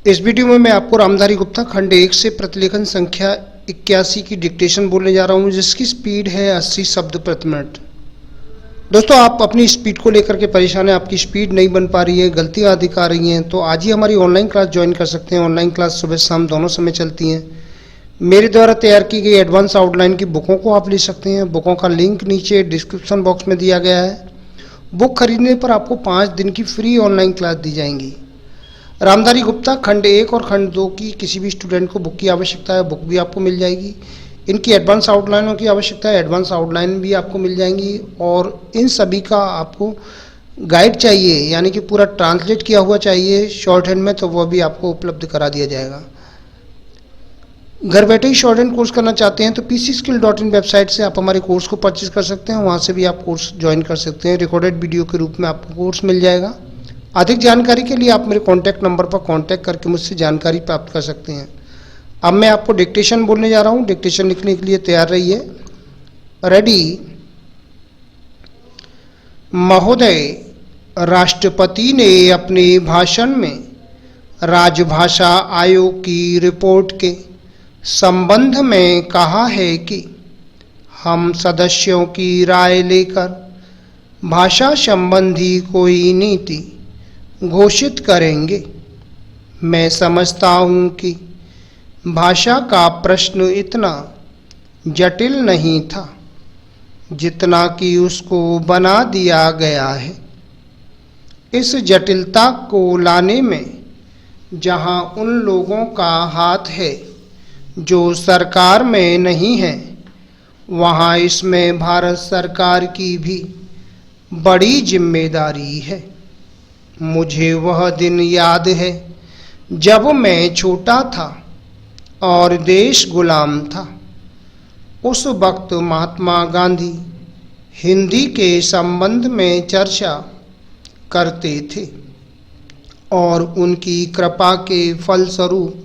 इस वीडियो में मैं आपको रामधारी गुप्ता खंड 1 से प्रतिलेखन संख्या 81 की डिक्टेशन बोलने जा रहा हूं, जिसकी स्पीड है 80 शब्द प्रति मिनट। दोस्तों, आप अपनी स्पीड को लेकर के परेशान हैं, आपकी स्पीड नहीं बन पा रही है, गलतियां अधिक आ रही हैं, तो आज ही हमारी ऑनलाइन क्लास ज्वाइन कर सकते हैं। ऑनलाइन क्लास सुबह शाम दोनों समय चलती हैं। मेरे द्वारा तैयार की गई एडवांस आउटलाइन की बुकों को आप ले सकते हैं। बुकों का लिंक नीचे डिस्क्रिप्शन बॉक्स में दिया गया है। बुक खरीदने पर आपको 5 दिन की फ्री ऑनलाइन क्लास दी जाएंगी। रामधारी गुप्ता खंड 1 और खंड 2 की किसी भी स्टूडेंट को बुक की आवश्यकता है, बुक भी आपको मिल जाएगी। इनकी एडवांस आउटलाइनों की आवश्यकता है, एडवांस आउटलाइन भी आपको मिल जाएंगी। और इन सभी का आपको गाइड चाहिए, यानी कि पूरा ट्रांसलेट किया हुआ चाहिए शॉर्ट हैंड में, तो वह भी आपको उपलब्ध करा दिया जाएगा। घर बैठे ही शॉर्ट हैंड कोर्स करना चाहते हैं तो pcskill.in वेबसाइट से आप हमारे कोर्स को परचेज कर सकते हैं। वहाँ से भी आप कोर्स ज्वाइन कर सकते हैं। रिकॉर्डेड वीडियो के रूप में आपको कोर्स मिल जाएगा। अधिक जानकारी के लिए आप मेरे कॉन्टैक्ट नंबर पर कॉन्टैक्ट करके मुझसे जानकारी प्राप्त कर सकते हैं। अब मैं आपको डिक्टेशन बोलने जा रहा हूँ। डिक्टेशन लिखने के लिए तैयार रहिए। रेडी। महोदय, राष्ट्रपति ने अपने भाषण में राजभाषा आयोग की रिपोर्ट के संबंध में कहा है कि हम सदस्यों की राय लेकर भाषा संबंधी कोई नीति घोषित करेंगे। मैं समझता हूँ कि भाषा का प्रश्न इतना जटिल नहीं था जितना कि उसको बना दिया गया है। इस जटिलता को लाने में जहाँ उन लोगों का हाथ है जो सरकार में नहीं है, वहाँ इसमें भारत सरकार की भी बड़ी जिम्मेदारी है। मुझे वह दिन याद है जब मैं छोटा था और देश गुलाम था। उस वक्त महात्मा गांधी हिंदी के संबंध में चर्चा करते थे और उनकी कृपा के फलस्वरूप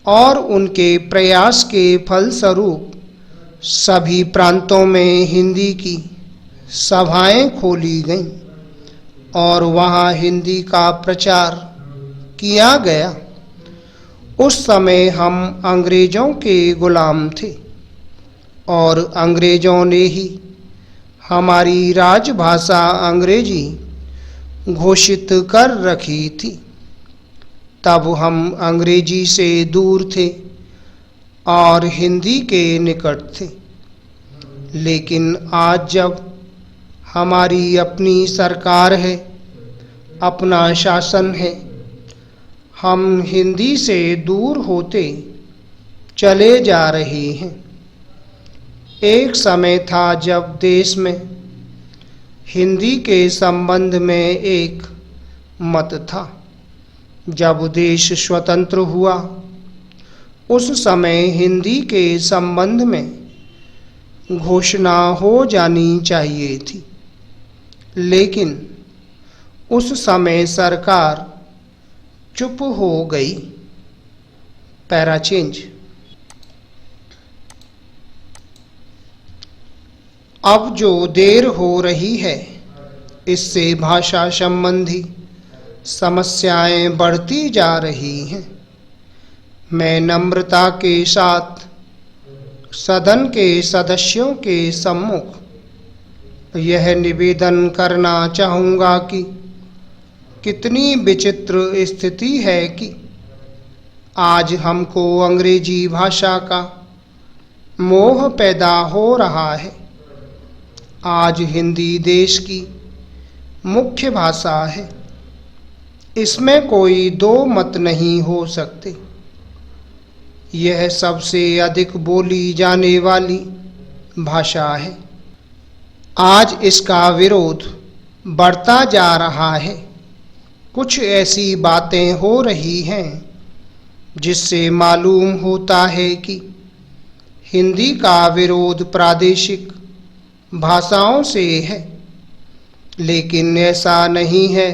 और उनके प्रयास के फलस्वरूप सभी प्रांतों में हिंदी की सभाएं खोली गईं और वहाँ हिंदी का प्रचार किया गया। उस समय हम अंग्रेज़ों के गुलाम थे और अंग्रेज़ों ने ही हमारी राजभाषा अंग्रेजी घोषित कर रखी थी। तब हम अंग्रेजी से दूर थे और हिंदी के निकट थे। लेकिन आज जब हमारी अपनी सरकार है, अपना शासन है, हम हिंदी से दूर होते चले जा रहे हैं। एक समय था जब देश में हिंदी के संबंध में एक मत था। जब देश स्वतंत्र हुआ, उस समय हिंदी के संबंध में घोषणा हो जानी चाहिए थी, लेकिन उस समय सरकार चुप हो गई। Para change. अब जो देर हो रही है, इससे भाषा संबंधी समस्याएं बढ़ती जा रही हैं। मैं नम्रता के साथ सदन के सदस्यों के सम्मुख यह निवेदन करना चाहूँगा कि कितनी विचित्र स्थिति है कि आज हमको अंग्रेजी भाषा का मोह पैदा हो रहा है। आज हिंदी देश की मुख्य भाषा है, इसमें कोई दो मत नहीं हो सकते। यह सबसे अधिक बोली जाने वाली भाषा है। आज इसका विरोध बढ़ता जा रहा है। कुछ ऐसी बातें हो रही हैं जिससे मालूम होता है कि हिंदी का विरोध प्रादेशिक भाषाओं से है, लेकिन ऐसा नहीं है।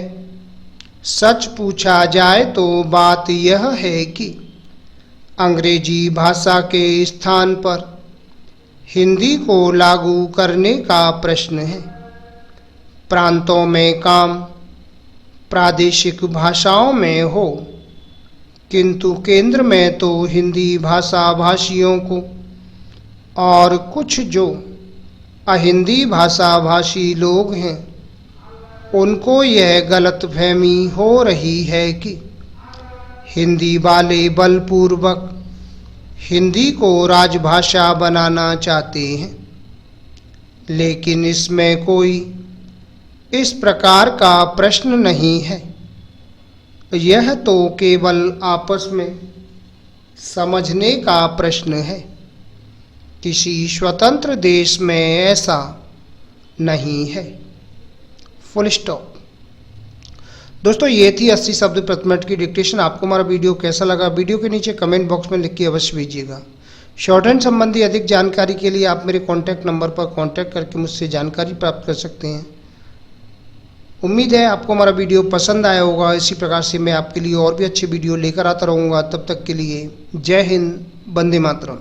सच पूछा जाए तो बात यह है कि अंग्रेजी भाषा के स्थान पर हिंदी को लागू करने का प्रश्न है। प्रांतों में काम प्रादेशिक भाषाओं में हो किंतु केंद्र में तो हिंदी भाषा भाषियों को और कुछ जो अहिंदी भाषा भाषी लोग हैं उनको यह गलतफहमी हो रही है कि हिंदी वाले बलपूर्वक हिंदी को राजभाषा बनाना चाहते हैं, लेकिन इसमें कोई इस प्रकार का प्रश्न नहीं है। यह तो केवल आपस में समझने का प्रश्न है। किसी स्वतंत्र देश में ऐसा नहीं है। Full stop. दोस्तों, ये थी 80 शब्द प्रति मिनट की डिक्टेशन। आपको हमारा वीडियो कैसा लगा, वीडियो के नीचे कमेंट बॉक्स में लिख के अवश्य भेजिएगा। शॉर्ट हैंड संबंधी अधिक जानकारी के लिए आप मेरे कॉन्टैक्ट नंबर पर कॉन्टैक्ट करके मुझसे जानकारी प्राप्त कर सकते हैं। उम्मीद है आपको हमारा वीडियो पसंद आया होगा। इसी प्रकार से मैं आपके लिए और भी अच्छे वीडियो लेकर आता रहूँगा। तब तक के लिए जय हिंद, वंदे मातरम।